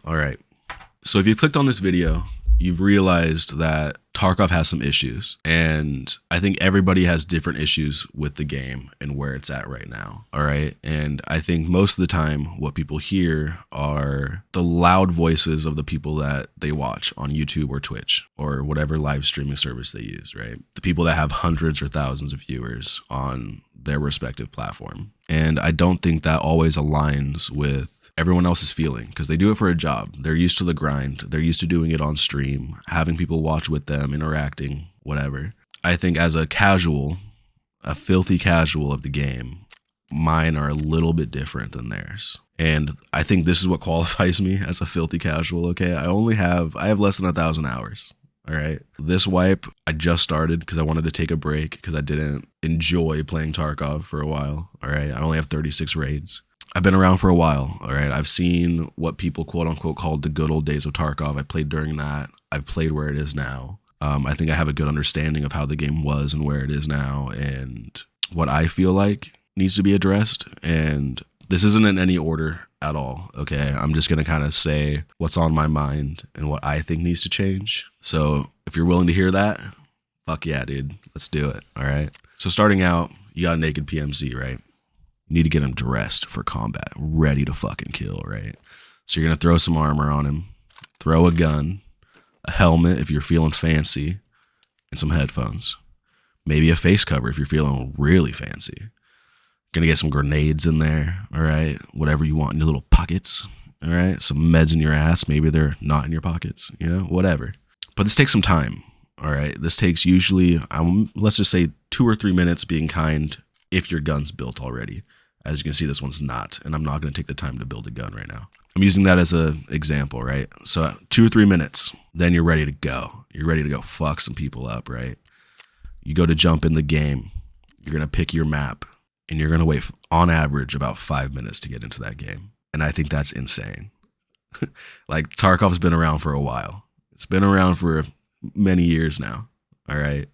All right. So if you clicked on this video, you've realized that Tarkov has some issues. And I think everybody has different issues with the game and where it's at right now. All right. And I think most of the time what people hear are the loud voices of the people that they watch on YouTube or Twitch or whatever live streaming service they use, right? The people that have hundreds or thousands of viewers on their respective platform. And I don't think that always aligns with everyone else is feeling, because they do it for a job. They're used to the grind. They're used to doing it on stream, having people watch with them, interacting, whatever. I think as a casual, a filthy casual of the game, mine are a little bit different than theirs. And I think this is what qualifies me as a filthy casual, okay? I have less than 1,000 hours. All right. This wipe, I just started because I wanted to take a break because I didn't enjoy playing Tarkov for a while. All right. I only have 36 raids. I've been around for a while, all right? I've seen what people quote unquote called the good old days of Tarkov. I played during that. I've played where it is now. I think I have a good understanding of how the game was and where it is now and what I feel like needs to be addressed. And this isn't in any order at all, okay? I'm just gonna kind of say what's on my mind and what I think needs to change. So if you're willing to hear that, fuck yeah, dude, let's do it, all right? So starting out, you got a naked PMC, right? You need to get him dressed for combat, ready to fucking kill, right? So you're going to throw some armor on him, throw a gun, a helmet if you're feeling fancy, and some headphones. Maybe a face cover if you're feeling really fancy. Going to get some grenades in there, all right? Whatever you want in your little pockets, all right? Some meds in your ass. Maybe they're not in your pockets, you know, whatever. But this takes some time, all right? This takes usually, let's just say 2 or 3 minutes being kind if your gun's built already. As you can see, this one's not, and I'm not going to take the time to build a gun right now. I'm using that as an example, right? So 2 or 3 minutes, then you're ready to go. You're ready to go fuck some people up, right? You go to jump in the game. You're going to pick your map, and you're going to wait, on average, about 5 minutes to get into that game. And I think that's insane. Like, Tarkov's been around for a while. It's been around for many years now, all right?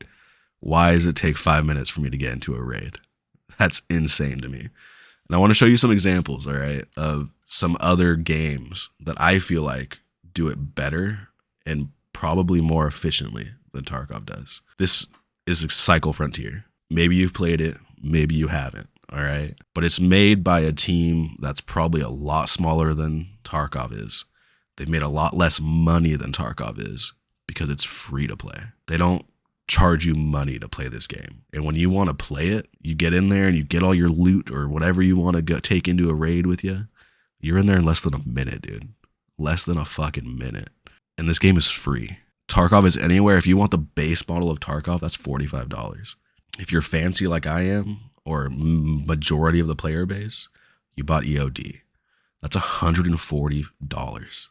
Why does it take 5 minutes for me to get into a raid? That's insane to me. And I want to show you some examples, all right, of some other games that I feel like do it better and probably more efficiently than Tarkov does. This is a Cycle Frontier. Maybe you've played it, maybe you haven't, all right? But it's made by a team that's probably a lot smaller than Tarkov is. They've made a lot less money than Tarkov is because it's free to play. They don't charge you money to play this game. And when you want to play it, you get in there and you get all your loot or whatever you want to go take into a raid with you. You're in there in less than a minute, dude. Less than a fucking minute. And this game is free. Tarkov is anywhere. If you want the base model of Tarkov, that's $45. If you're fancy like I am, or majority of the player base, you bought EOD. That's $140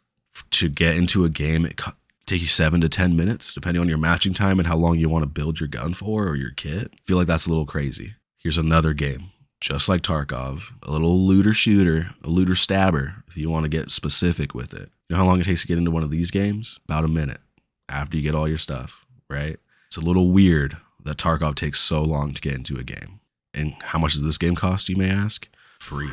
to get into a game. It take you 7 to 10 minutes, depending on your matching time and how long you want to build your gun for or your kit. I feel like that's a little crazy. Here's another game, just like Tarkov, a little looter shooter, a looter stabber, if you want to get specific with it. You know how long it takes to get into one of these games? About a minute after you get all your stuff, right? It's a little weird that Tarkov takes so long to get into a game. And how much does this game cost, you may ask? Free.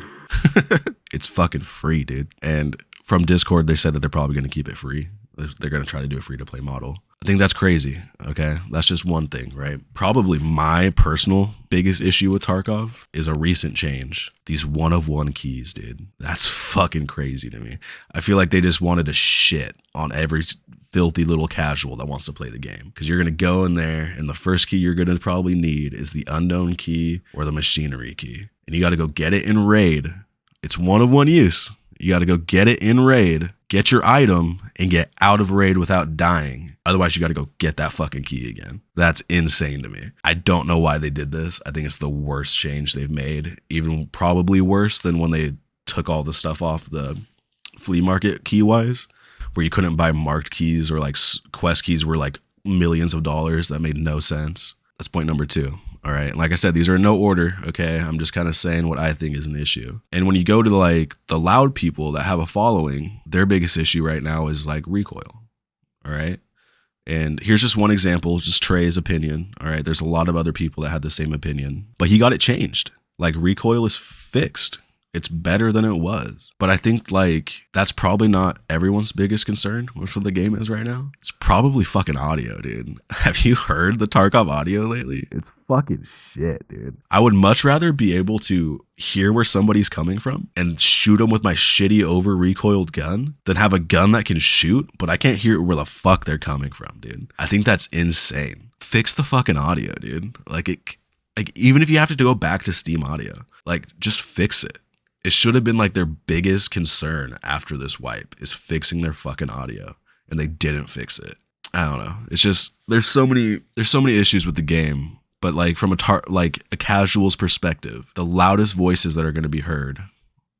It's fucking free, dude. And from Discord, they said that they're probably going to keep it free. They're going to try to do a free-to-play model. I think that's crazy, okay? That's just one thing, right? Probably my personal biggest issue with Tarkov is a recent change. These one-of-one keys, dude. That's fucking crazy to me. I feel like they just wanted to shit on every filthy little casual that wants to play the game. Because you're going to go in there, and the first key you're going to probably need is the unknown key or the machinery key. And you got to go get it in raid. It's one-of-one use. You got to go get it in raid, get your item, and get out of raid without dying. Otherwise, you got to go get that fucking key again. That's insane to me. I don't know why they did this. I think it's the worst change they've made. Even probably worse than when they took all the stuff off the flea market key-wise, where you couldn't buy marked keys or like quest keys were like millions of dollars. That made no sense. That's point number 2. All right. Like I said, these are in no order. Okay. I'm just kind of saying what I think is an issue. And when you go to like the loud people that have a following, their biggest issue right now is like recoil. All right. And here's just one example, just Trey's opinion. All right. There's a lot of other people that had the same opinion, but he got it changed. Like recoil is fixed. It's better than it was. But I think like that's probably not everyone's biggest concern with what the game is right now. It's probably fucking audio, dude. Have you heard the Tarkov audio lately? It's fucking shit, dude. I would much rather be able to hear where somebody's coming from and shoot them with my shitty over recoiled gun than have a gun that can shoot, but I can't hear where the fuck they're coming from, dude. I think that's insane. Fix the fucking audio, dude. Like even if you have to go back to Steam audio, like just fix it. It should have been like their biggest concern after this wipe is fixing their fucking audio, and they didn't fix it. I don't know. It's just there's so many issues with the game, but like from a casual's perspective, the loudest voices that are going to be heard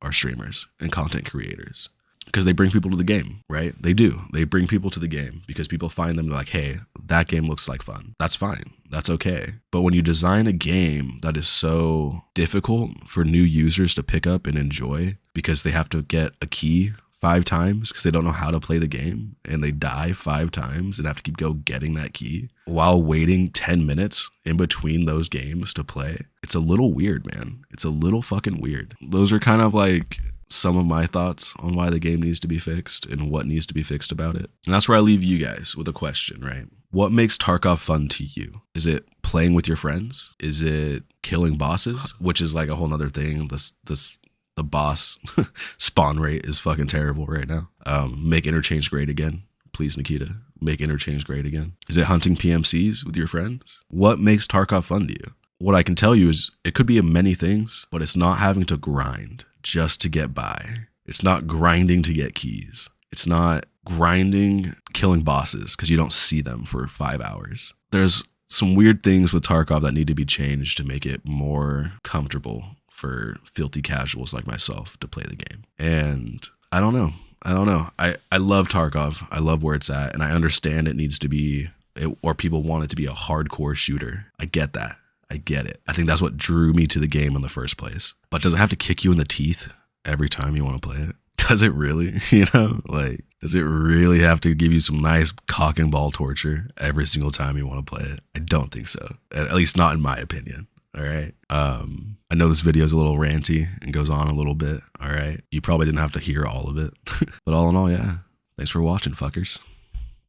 are streamers and content creators. Because they bring people to the game, right? They do. They bring people to the game because people find them like, hey, that game looks like fun. That's fine. That's okay. But when you design a game that is so difficult for new users to pick up and enjoy because they have to get a key 5 times because they don't know how to play the game and they die 5 times and have to keep getting that key while waiting 10 minutes in between those games to play, it's a little weird, man. It's a little fucking weird. Those are kind of like some of my thoughts on why the game needs to be fixed and what needs to be fixed about it. And that's where I leave you guys with a question, right? What makes Tarkov fun to you? Is it playing with your friends? Is it killing bosses? Which is like a whole nother thing. The boss spawn rate is fucking terrible right now. Make interchange great again. Please, Nikita, make interchange great again. Is it hunting PMCs with your friends? What makes Tarkov fun to you? What I can tell you is it could be many things, but it's not having to grind just to get by. It's not grinding to get keys. It's not grinding killing bosses because you don't see them for 5 hours. There's some weird things with Tarkov that need to be changed to make it more comfortable for filthy casuals like myself to play the game. And I don't know. I love Tarkov. I love where it's at, and I understand it needs to be, or people want it to be a hardcore shooter. I get that. I get it. I think that's what drew me to the game in the first place. But does it have to kick you in the teeth every time you want to play it? Does it really? You know, like, does it really have to give you some nice cock and ball torture every single time you want to play it? I don't think so. At least not in my opinion. All right. I know this video is a little ranty and goes on a little bit. All right. You probably didn't have to hear all of it. But all in all, yeah. Thanks for watching, fuckers.